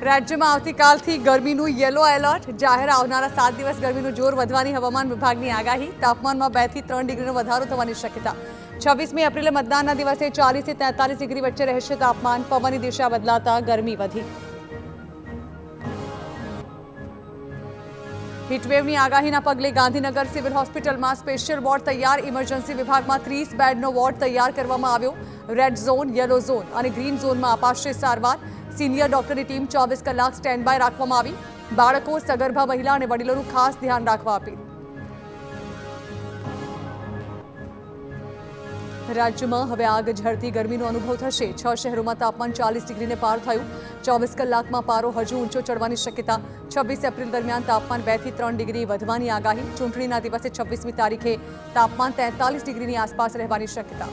રાજ્યમાં આવતીકાલથી ગરમીનું યલો એલર્ટ જાહેર આવનારા 7 દિવસ ગરમીનું જોર વધવાની હવામાન વિભાગની આગાહી તાપમાનમાં 2 થી 3 ડિગ્રીનો વધારો થવાની શક્યતા 26મી એપ્રિલે મતદાનના દિવસે 40 થી 43 ડિગ્રી વચ્ચે રહેશે તાપમાન પવનની દિશા બદલાતા ગરમી વધી હીટવેવની આગાહીના પગલે ગાંધીનગર સિવિલ હોસ્પિટલમાં સ્પેશિયલ વોર્ડ તૈયાર ઇમરજન્સી વિભાગમાં 30 બેડનો વોર્ડ તૈયાર કરવામાં આવ્યો રેડ ઝોન યલો ઝોન અને ગ્રીન ઝોનમાં અપાશે સારવાર સિનિયર ડોક્ટરની ટીમ 24 કલાક સ્ટેન્ડ બાય રાખવામાં આવી બાળકો સગર્ભા મહિલા અને વડીલોનું ખાસ ધ્યાન રાખવા અપીલ રાજ્યમાં હવે આગ ઝરતી ગરમીનો અનુભવ થશે 6 શહેરોમાં તાપમાન 40 ડિગ્રીને પાર થયું 24 કલાકમાં પારો હજુ ઊંચો ચડવાની શક્યતા 26 એપ્રિલ દરમિયાન તાપમાન 2 થી 3 ડિગ્રી વધવાની આગાહી ચૂંટણીના દિવસે 26મી તારીખે તાપમાન 43 ડિગ્રીની આસપાસ રહેવાની શક્યતા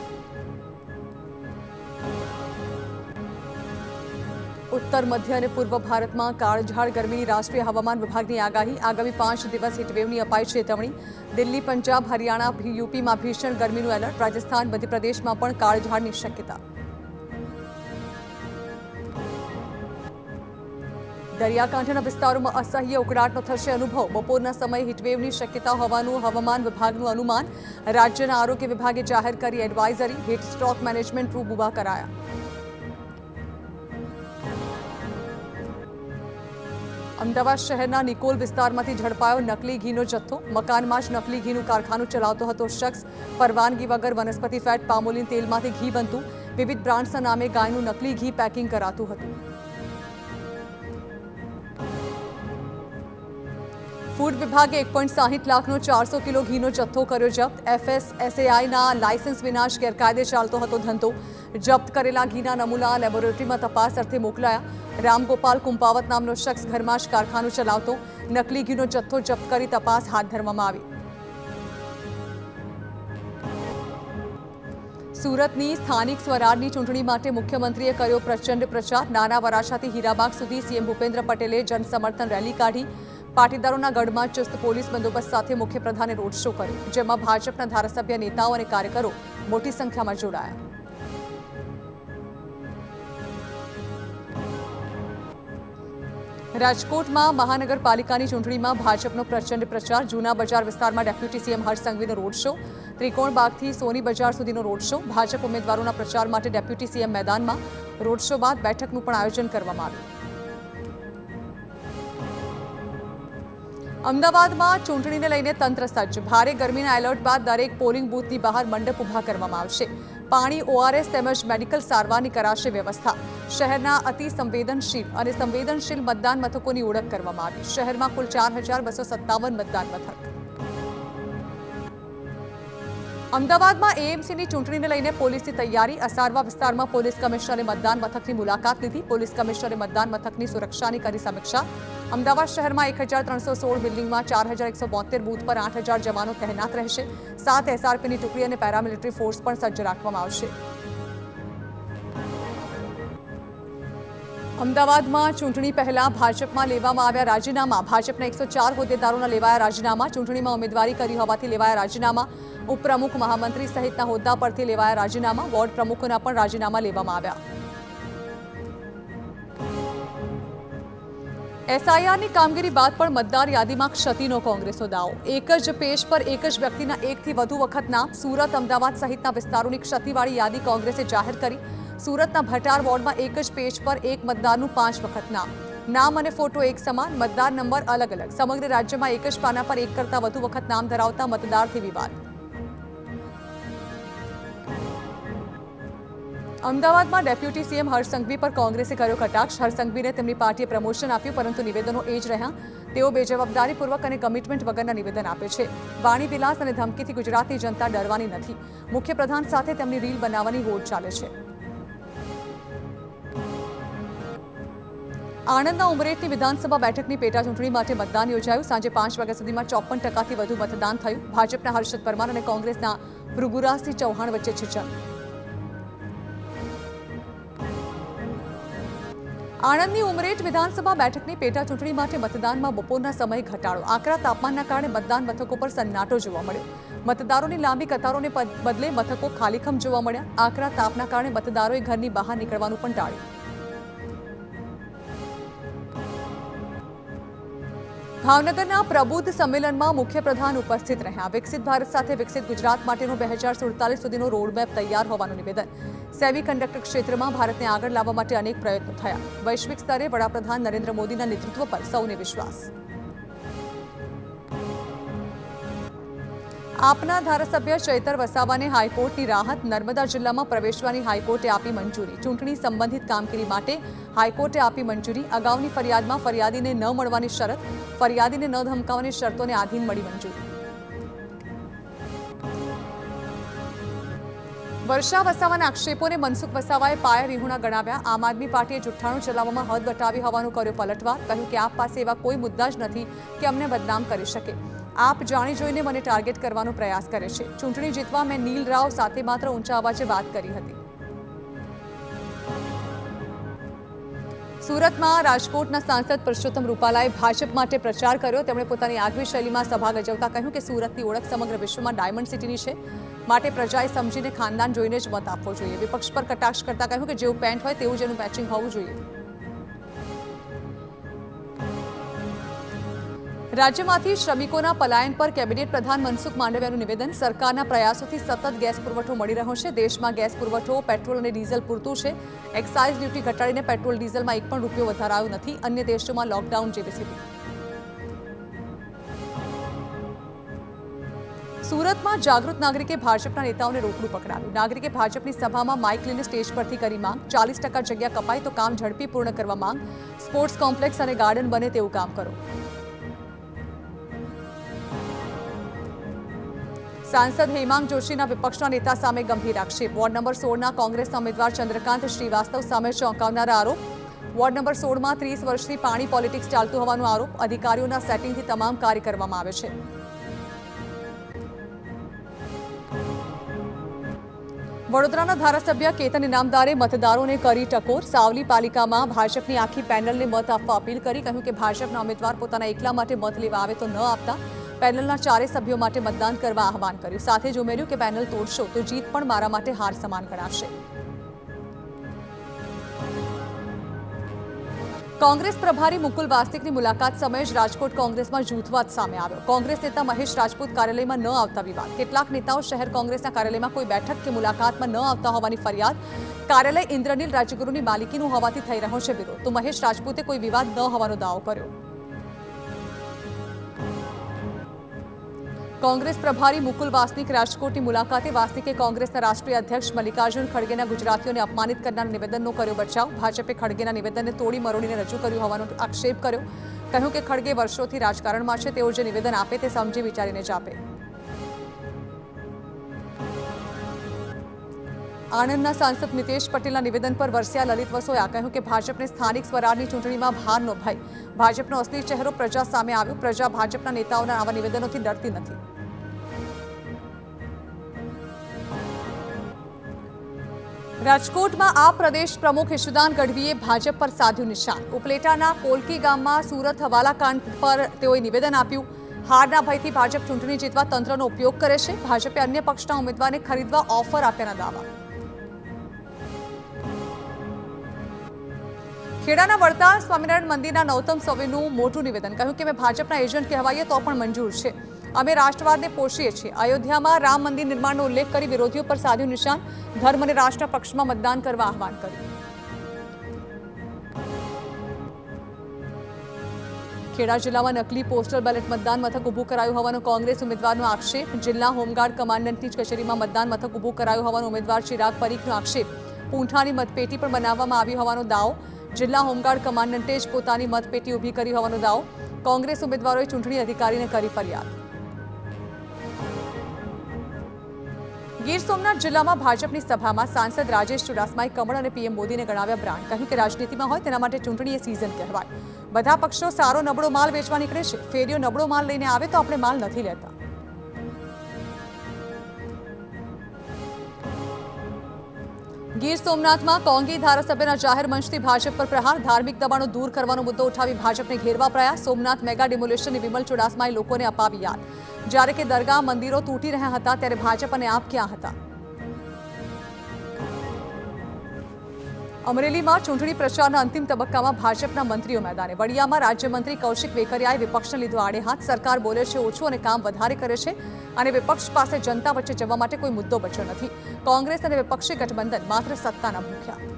ઉત્તર મધ્ય અને પૂર્વ ભારતમાં કાળઝાળ ગરમીની રાષ્ટ્રીય હવામાન વિભાગની આગાહી આગામી 5 દિવસ હીટવેવની અપાઈ ચેતવણી દિલ્હી પંજાબ હરિયાણા યુપીમાં ભીષણ ગરમીનું એલર્ટ રાજસ્થાન મધ્યપ્રદેશમાં પણ કાળઝાળની શક્યતા દરિયાકાંઠાના વિસ્તારોમાં અસહ્ય ઉકળાટનો થશે અનુભવ બપોરના સમયે હીટવેવની શક્યતા હોવાનું હવામાન વિભાગનું અનુમાન રાજ્યના આરોગ્ય વિભાગે જાહેર કરી advisory heat stroke management room ઊભા કરાયા અમદાવાદ શહેરના નિકોલ વિસ્તારમાંથી ઝડપાયો નકલી ઘીનો જથ્થો મકાનમાં જ નકલી ઘીનું કારખાનું ચલાવતો હતો શખ્સ પરવાનગી વગર વનસ્પતિ ફેટ પામોલીન તેલમાંથી ઘી બનતું વિવિધ બ્રાન્ડ્સના નામે ગાયનું નકલી ઘી પેકિંગ કરાતું હતું ફૂડ વિભાગે 1.60 લાખનો 400 કિલો ઘીનો જથ્થો કર્યો જપ્ત FSSAIના લાયસન્સ વિના જ ગેરકાયદે ચાલતો હતો ધંધો જપ્ત કરેલા ઘીના નમૂના લેબોરેટરીમાં તપાસ અર્થે મોકલાયા રામગોપાલ કુંપાવત નામનો શખ્સ ઘરમાં જ કારખાનું ચલાવતો નકલી ઘીનો જથ્થો જપ્ત કરી તપાસ હાથ ધરવામાં આવી સુરતની સ્થાનિક સ્વરાજની ચૂંટણી માટે મુખ્યમંત્રીએ કર્યો પ્રચંડ પ્રચાર નાના વરાછાથી હીરાબાગ સુધી સીએમ ભૂપેન્દ્ર પટેલે જનસમર્થન રેલી કાઢી પાટીદારોના ગઢમાં ચુસ્ત પોલીસ બંદોબસ્ત સાથે મુખ્યપ્રધાને રોડ શો કર્યો જેમાં ભાજપના ધારાસભ્ય નેતાઓ અને કાર્યકરો મોટી સંખ્યામાં જોડાયા રાજકોટમાં મહાનગરપાલિકાની ચૂંટણીમાં ભાજપનો પ્રચંડ પ્રચાર જૂના બજાર વિસ્તારમાં ડેપ્યુટી સીએમ હર્ષ સંઘવીનો રોડ શો ત્રિકોણબાગથી સોની બજાર સુધીનો રોડ શો ભાજપ ઉમેદવારોના પ્રચાર માટે ડેપ્યુટી સીએમ મેદાનમાં રોડ શો બાદ બેઠકનું પણ આયોજન કરવામાં આવ્યું અમદાવાદમાં ચૂંટણીને લઈને તંત્ર સજ્જ ભારે ગરમીના એલર્ટ બાદ દરેક પોલિંગ બૂથની બહાર મંડપ ઊભા કરવામાં આવશે પાણી ORS તેમજ મેડિકલ સારવારની કરાશે વ્યવસ્થા શહેરના અતિ સંવેદનશીલ અને સંવેદનશીલ મતદાન મથકોની ઓળખ કરવામાં આવી શહેરમાં કુલ 4257 મતદાન મથક અમદાવાદમાં AMCની ચૂંટણીને લઈને પોલીસની તૈયારી અસારવા વિસ્તારમાં પોલીસ કમિશનરે મતદાન મથકની મુલાકાત લીધી પોલીસ કમિશનરે મતદાન મથકની સુરક્ષાની કરી સમીક્ષા અમદાવાદ શહેરમાં 1316 બિલ્ડિંગમાં 4172 બૂથ પર 8000 જવાનો તહેનાત રહેશે 7 SRPની ટુકડી અને પેરામિલિટરી ફોર્સ પણ સજ્જ રાખવામાં આવશે અમદાવાદમાં ચૂંટણી પહેલા ભાજપમાં લેવામાં આવ્યા રાજીનામા ભાજપના 104 હોદ્દેદારોના લેવાયા રાજીનામા ચૂંટણીમાં ઉમેદવારી કરી હોવાથી લેવાયા રાજીનામા ઉપપ્રમુખ મહામંત્રી સહિતના હોદ્દા પરથી લેવાયા રાજીનામા વોર્ડ પ્રમુખોના પણ રાજીનામા લેવામાં આવ્યા SIRની કામગીરી બાદ પણ મતદાર યાદીમાં ક્ષતિનો કોંગ્રેસનો દાવો એક જ પેજ પર એક જ વ્યક્તિના એકથી વધુ વખત નામ સુરત અમદાવાદ સહિતના વિસ્તારોની ક્ષતિવાળી યાદી કોંગ્રેસે જાહેર કરી સુરતના ભટાર વોર્ડમાં એક જ પેજ પર એક મતદારનું 5 વખત નામ અને ફોટો એક સમાન મતદાર નંબર અલગ અલગ સમગ્ર રાજ્યમાં એક જ પાના પર એક કરતાં વધુ વખત નામ ધરાવતા મતદારથી વિવાદ અમદાવાદમાં ડેપ્યુટી સીએમ હર્ષ સંઘવી પર કોંગ્રેસે કર્યો કટાક્ષ હર્ષ સંઘવીને તેમની પાર્ટીએ પ્રમોશન આપ્યું પરંતુ નિવેદનો એ જ રહ્યા તેઓ બેજવાબદારીપૂર્વક અને કમિટમેન્ટ વગરના નિવેદન આપે છે વાણી વિલાસ અને ધમકીથી ગુજરાતની જનતા ડરવાની નથી મુખ્યપ્રધાન સાથે તેમની રીલ બનાવવાની હોડ ચાલે છે આણંદના ઉમરેઠની વિધાનસભા બેઠકની પેટા ચૂંટણી માટે મતદાન યોજાયું સાંજે 5 વાગ્યા સુધીમાં 54% વધુ મતદાન થયું ભાજપના હર્ષદ પરમાર અને કોંગ્રેસના ભૃગુરાજસિંહ ચૌહાણ વચ્ચે છીછણ આણંદની ઉમરેઠ વિધાનસભા બેઠકની પેટા ચૂંટણી માટે મતદાનમાં બપોરના સમયે ઘટાડો આકરા તાપમાનના કારણે મતદાન મથકો પર સન્નાટો જોવા મળ્યો મતદારોની લાંબી કતારોને બદલે મથકો ખાલીખમ જોવા મળ્યા આકરા તાપના કારણે મતદારોએ ઘરની બહાર નીકળવાનું પણ ટાળ્યું ભાવનગરના પ્રબુદ્ધ સંમેલનમાં મુખ્યપ્રધાન ઉપસ્થિત રહ્યા. વિકસિત ભારત સાથે વિકસિત ગુજરાત માટેનો 2047 સુધીનો રોડમેપ તૈયાર હોવાનું નિવેદન. સેમિકન્ડક્ટર ક્ષેત્રમાં ભારતને આગળ લાવવા માટે અનેક પ્રયત્નો થયા. વૈશ્વિક સ્તરે વડાપ્રધાન નરેન્દ્ર મોદીના નેતૃત્વ પર સૌને વિશ્વાસ. આપના ધારાસભ્ય ચૈતર વસાવાને હાઈકોર્ટની રાહત. નર્મદા જિલ્લામાં પ્રવેશવાની હાઈકોર્ટે આપી મંજૂરી. ચૂંટણી સંબંધિત કામગીરી માટે હાઈકોર્ટે આપી મંજૂરી. અગાઉની ફરિયાદમાં ફરિયાદીને ન મળવાની શરત, ફરિયાદીને ન ધમકાવવાની શરતોને આધીન મળી મંજૂરી. વર્ષા વસાવાના આક્ષેપોને મનસુખ વસાવાએ પાયા વિહોણા ગણાવ્યા. આમ આદમી પાર્ટીએ જુઠ્ઠાણું ચલાવવામાં હદ વટાવી હોવાનું કર્યો પલટવાર. કહ્યું કે આપ પાસે એવા કોઈ મુદ્દા જ નથી કે અમને બદનામ કરી શકે. આપ જાણી જોઈને મને ટાર્ગેટ કરવાનો પ્રયાસ કરે છે. ચૂંટણી જીતવા મેં નીલ રાવ સાથે માત્ર ઊંચા અવાજે વાત કરી હતી. સુરતમાં રાજકોટના સાંસદ પરસોત્તમ રૂપાલાએ ભાજપ માટે પ્રચાર કર્યો. તેમણે પોતાની આગવી શૈલીમાં સભા ગજવતા કહ્યું કે સુરતની ઓળખ સમગ્ર વિશ્વમાં ડાયમંડ સિટીની છે. માટે પ્રજાએ સમજીને ખાનદાન જોઈને જ મત આપવો જોઈએ. વિપક્ષ પર કટાક્ષ કરતા કહ્યું કે જેવું પેન્ટ હોય તેવું જ એનું મેચિંગ હોવું જોઈએ. રાજ્યમાંથી શ્રમિકોના પલાયન પર કેબિનેટ પ્રધાન મનસુખ માંડવિયાનું નિવેદન. સરકારના પ્રયાસોથી સતત ગેસ પુરવઠો મળી રહ્યો છે. દેશમાં ગેસ પુરવઠો, પેટ્રોલ અને ડીઝલ પૂરતું છે. એક્સાઇઝ ડ્યુટી ઘટાડીને પેટ્રોલ ડીઝલમાં એક પણ રૂપિયો વધારાયો નથી. અન્ય દેશોમાં લોકડાઉન જેવી સ્થિતિ. સુરતમાં જાગૃત નાગરિકે ભાજપના નેતાઓને રોકડું પકડાવ્યું. નાગરિકે ભાજપની સભામાં માઇક લઈને સ્ટેજ પરથી કરી માંગ. 40% જગ્યા કપાય તો કામ ઝડપી પૂર્ણ કરવા માંગ. સ્પોર્ટ્સ કોમ્પ્લેક્સ અને ગાર્ડન બને તેવું કામ કરો. સાંસદ હેમાંગ જોશીના વિપક્ષના નેતા સામે ગંભીર આક્ષેપ. વોર્ડ નંબર 16ના કોંગ્રેસના ઉમેદવાર ચંદ્રકાંત શ્રીવાસ્તવ સામે ચોંકાવનારા આરોપ. વોર્ડ નંબર 16માં 30 વર્ષથી પાણી પોલિટિક્સ ચાલતું હોવાનો આરોપ. અધિકારીઓના સેટિંગથી તમામ કાર્ય કરવામાં આવે છે. વડોદરાના ધારાસભ્ય કેતન ઇનામદારે મતદારોને કરી ટકોર. સાવલી પાલિકામાં ભાજપની આખી પેનલને મત આપવા અપીલ કરી. કહ્યું કે ભાજપના ઉમેદવાર પોતાના એકલા માટે મત લેવા આવે તો ન આપતા. પેનલના 4 સભ્યો માટે મતદાન કરવા આહવાન કર્યું. સાથે જ ઉમેર્યું કે પેનલ તોડશો તો જીત પણ મારા માટે હાર સમાન ગણાશે. કોંગ્રેસ પ્રભારી મુકુલ વાસ્તિકની મુલાકાત સમયે જ રાજકોટ કોંગ્રેસમાં જૂથવાદ સામે આવ્યો. કોંગ્રેસ નેતા મહેશ રાજપૂત કાર્યાલયમાં ન આવતા વિવાદ. કેટલાક નેતાઓ શહેર કોંગ્રેસના કાર્યાલયમાં કોઈ બેઠક કે મુલાકાતમાં ન આવતા હોવાની ફરિયાદ. કાર્યાલય ઇન્દ્રનીલ રાજ્યગુરુની માલિકીનું હોવાથી થઈ રહ્યો છે વિરોધ. તો મહેશ રાજપૂતે કોઈ વિવાદ ન હોવાનો દાવો કર્યો. કોંગ્રેસ પ્રભારી મુકુલ વાસનિક રાજકોટની મુલાકાતે. વાસનિકે કોંગ્રેસના રાષ્ટ્રીય અધ્યક્ષ મલ્લિકાર્જુન ખડગેના ગુજરાતીઓને અપમાનિત કરનાર નિવેદનનો કર્યો બચાવ. ભાજપે ખડગેના નિવેદનને તોડી મરોડીને રજૂ કર્યું હોવાનો આક્ષેપ કર્યો. કહ્યું કે ખડગે વર્ષોથી રાજકારણમાં છે. તેઓ જે નિવેદન આપે તે સમજી વિચારીને જ આપે. આણંદના સાંસદ મિતેશ પટેલના નિવેદન પર વરસ્યા લલિત વસોયા. કહ્યું કે ભાજપને સ્થાનિક સ્વરાજની ચૂંટણીમાં ભારનો ભય. ભાજપનો અસલી ચહેરો પ્રજા સામે આવ્યો. પ્રજા ભાજપના નેતાઓના આવા નિવેદનોથી ડરતી નથી. રાજકોટમાં આપ પ્રદેશ પ્રમુખ ઈશુદાન ગઢવીએ ભાજપ પર સાધ્યું નિશાન. ઉપલેટાના કોલકી ગામમાં સુરત હવાલાકાંડ પર તેઓએ નિવેદન આપ્યું. હારના ભયથી ભાજપ ચૂંટણી જીતવા તંત્રનો ઉપયોગ કરે છે. ભાજપે અન્ય પક્ષના ઉમેદવારને ખરીદવા ઓફર આપ્યાના દાવા. ખેડાના વડતાલ સ્વામિનારાયણ મંદિરના નૌતમ સવેનું મોટું નિવેદન. કહ્યું કે અમે ભાજપના એજન્ટ કહેવાઈએ તો પણ મંજૂર છે. અમે રાષ્ટ્રવાદને પોષીએ છીએ. અયોધ્યામાં રામ મંદિર નિર્માણનો ઉલ્લેખ કરી વિરોધીઓ પર સાધ્યું નિશાન. ધર્મ અને રાષ્ટ્રના પક્ષમાં મતદાન કરવા આહવાન કર્યું. ખેડા જિલ્લામાં નકલી પોસ્ટલ બેલેટ મતદાન મથક ઊભું કરાયું હોવાનો કોંગ્રેસ ઉમેદવારનો આક્ષેપ. જિલ્લા હોમગાર્ડ કમાન્ડન્ટની કચેરીમાં મતદાન મથક ઊભું કરાયું હોવાનો ઉમેદવાર ચિરાગ પરીખનો આક્ષેપ. પૂંઠાની મતપેટી પણ બનાવવામાં આવી હોવાનો દાવો. જિલ્લા હોમગાર્ડ કમાન્ડન્ટે જ પોતાની મતપેટી ઊભી કરી હોવાનો દાવો. કોંગ્રેસ ઉમેદવારોએ ચૂંટણી અધિકારીને કરી ફરિયાદ. ગીર સોમનાથ જિલ્લામાં ભાજપની સભામાં સાંસદ રાજેશ ચુડાસમાએ કમળ અને પીએમ મોદીને ગણાવ્યા બ્રાન્ડ. કહ્યું કે રાજનીતિમાં હોય તેના માટે ચૂંટણી એ સિઝન કહેવાય. બધા પક્ષો સારો નબળો માલ વેચવા નીકળે છે. ફેરીઓ નબળો માલ લઈને આવે તો આપણે માલ નથી લેતા. ગીર સોમનાથમાં કોંગી ધારાસભ્યના જાહેર મંચથી ભાજપ પર પ્રહાર. ધાર્મિક દબાણો દૂર કરવાનો મુદ્દો ઉઠાવી ભાજપને ઘેરવા પ્રયાસ. સોમનાથ મેગા ડિમોલેશનની વિમલ ચુડાસમાએ લોકોને અપાવી યાદ. જ્યારે કે દરગાહ મંદિરો તૂટી રહ્યા હતા ત્યારે ભાજપ અને આપ ક્યાં હતા. અમરેલીમાં ચૂંટણી પ્રચારના અંતિમ તબક્કામાં ભાજપના મંત્રીઓ મેદાને. વડિયામાં રાજ્યમંત્રી કૌશિક વેકરિયાએ વિપક્ષને લીધો આડે હાથ. સરકાર બોલે છે ઓછું અને કામ વધારે કરે છે અને વિપક્ષ પાસે જનતા વચ્ચે જવા માટે કોઈ મુદ્દો બચ્યો નથી. કોંગ્રેસ અને વિપક્ષી ગઠબંધન માત્ર સત્તાના ભૂખ્યા.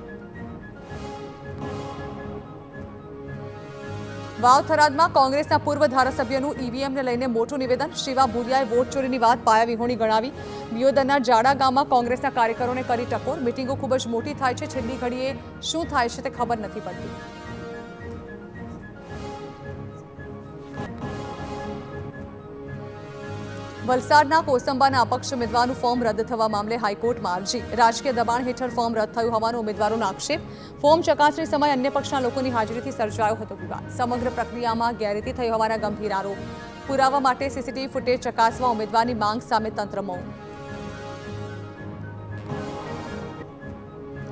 વાવ થરાદમાં કોંગ્રેસના પૂર્વ ધારાસભ્યનું ઈવીએમને લઈને મોટું નિવેદન. શિવા ભુરિયાએ વોટ ચોરીની વાત પાયાવિહોણી ગણાવી. દિયોદરના જાડા ગામમાં કોંગ્રેસના કાર્યકરોને કરી ટકોર. મિટિંગો ખૂબ જ મોટી થાય છે, છેલ્લી ઘડીએ શું થાય છે તે ખબર નથી પડતી. વલસાડના કોસંબાના અપક્ષ ઉમેદવારનું ફોર્મ રદ થવા મામલે હાઈકોર્ટમાં અરજી. રાજકીય દબાણ હેઠળ ફોર્મ રદ થયું હોવાનો ઉમેદવારોનો આક્ષેપ. ફોર્મ ચકાસણી સમયે અન્ય પક્ષના લોકોની હાજરીથી સર્જાયો હતો વિવાદ. સમગ્ર પ્રક્રિયામાં ગેરરીતિ થઈ હોવાના ગંભીર આરોપ. પુરાવા માટે સીસીટીવી ફૂટેજ ચકાસવા ઉમેદવારની માંગ સામે તંત્ર મૌન.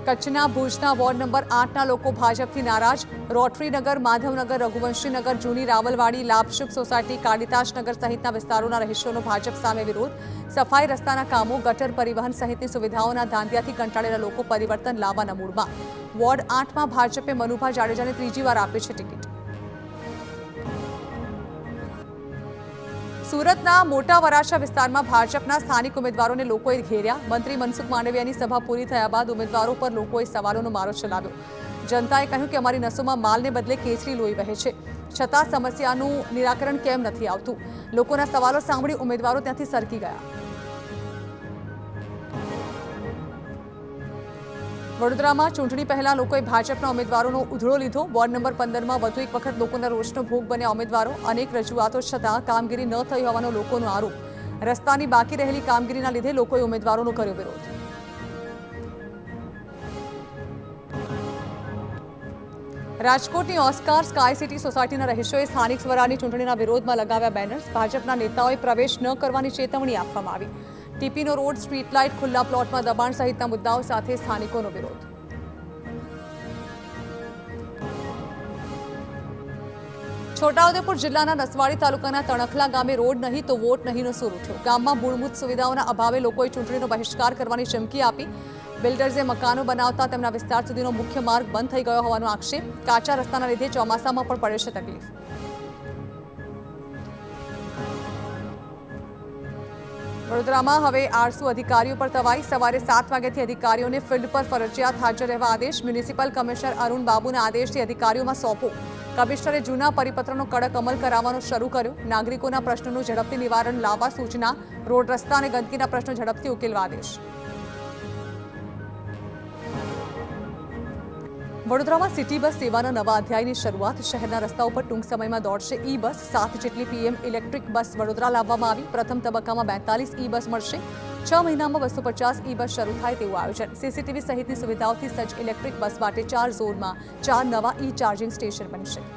કચ્છના ભુજના વોર્ડ નંબર 8ના લોકો ભાજપથી નારાજ. રોટરીનગર, માધવનગર, રઘુવંશીનગર, જૂની રાવલવાડી, લાભશુભ સોસાયટી, કાલિદાસનગર સહિતના વિસ્તારોના રહીશોનો ભાજપ સામે વિરોધ. સફાઈ, રસ્તાના કામો, ગટર, પરિવહન સહિતની સુવિધાઓના ધાંધિયાથી કંટાળેલા લોકો પરિવર્તન લાવવાના મૂડમાં. વોર્ડ 8માં ભાજપે મનુભા જાડેજાને ત્રીજી વાર આપી છે ટિકિટ. સુરતના મોટા વરાછા વિસ્તારમાં ભાજપના સ્થાનિક ઉમેદવારોને લોકોએ ઘેર્યા. મંત્રી મનસુખ માંડવિયાની સભા પૂરી થયા બાદ ઉમેદવારો પર લોકોએ સવાલોનો મારો ચલાવ્યો. જનતાએ કહ્યું કે અમારી નસોમાં માલને બદલે કેસરી લોહી વહે છે, છતાં સમસ્યાનું નિરાકરણ કેમ નથી આવતું. લોકોના સવાલો સાંભળી ઉમેદવારો ત્યાંથી સરકી ગયા. વડોદરામાં ચૂંટણી પહેલા લોકોએ ભાજપના ઉમેદવારોનો ઉધળો લીધો. વોર્ડ નંબર 15માં વધુ એક વખત લોકોના રોષનો ભોગ બન્યા ઉમેદવારો. અનેક રજૂઆતો છતાં કામગીરી ન થઈ હોવાનો લોકોનો આરોપ. રસ્તાની બાકી રહેલી કામગીરીના લીધે લોકોએ ઉમેદવારોનો કર્યો વિરોધ. રાજકોટની ઓસ્કાર સ્કાય સિટી સોસાયટીના રહીશોએ સ્થાનિક સ્વરાજની ચૂંટણીના વિરોધમાં લગાવ્યા બેનર્સ. ભાજપના નેતાઓએ પ્રવેશ ન કરવાની ચેતવણી આપવામાં આવી. ટીપીનો રોડ, સ્ટ્રીટ લાઇટ, ખુલ્લા પ્લોટમાં દબાણ સહિતના મુદ્દાઓ સાથે સ્થાનિકોનો વિરોધ. છોટાઉદેપુર જિલ્લાના નસવાડી તાલુકાના તણખલા ગામે રોડ નહીં તો વોટ નહીંનો સૂર ઉઠ્યો. ગામમાં મૂળભૂત સુવિધાઓના અભાવે લોકોએ ચૂંટણીનો બહિષ્કાર કરવાની ચીમકી આપી. બિલ્ડર્સે મકાનો બનાવતા તેમના વિસ્તાર સુધીનો મુખ્ય માર્ગ બંધ થઈ ગયો હોવાનો આક્ષેપ. કાચા રસ્તાના લીધે ચોમાસામાં પણ પડે છે તકલીફ. વડોદરામાં હવે આરસુ અધિકારીઓ પર તવાઈ. સવારે 7 વાગ્યાથી અધિકારીઓને ફિલ્ડ પર ફરજિયાત હાજર રહેવા આદેશ. મ્યુનિસિપલ કમિશનર અરુણ બાબુના આદેશથી અધિકારીઓમાં સોંપો. કમિશનરે જૂના પરિપત્રનો કડક અમલ કરાવવાનો શરૂ કર્યો. નાગરિકોના પ્રશ્નોનું ઝડપથી નિવારણ લાવવા સૂચના. રોડ, રસ્તા અને ગંદકીના પ્રશ્નો ઝડપથી ઉકેલવા આદેશ. વડોદરામાં સિટી બસ સેવાના નવા અધ્યાયની શરૂઆત. શહેરના રસ્તાઓ પર ટૂંક સમયમાં દોડશે ઈ બસ. 7 જેટલી પીએમ ઇલેક્ટ્રિક બસ વડોદરા લાવવામાં આવી. પ્રથમ તબક્કામાં 42 ઈ બસ મળશે. 6 મહિનામાં 250 ઈ બસ શરૂ થાય તેવું આયોજન. સીસીટીવી સહિતની સુવિધાઓથી સજ્જ ઇલેક્ટ્રિક બસ માટે 4 ઝોનમાં 4 નવા ઈ ચાર્જિંગ સ્ટેશન બનશે.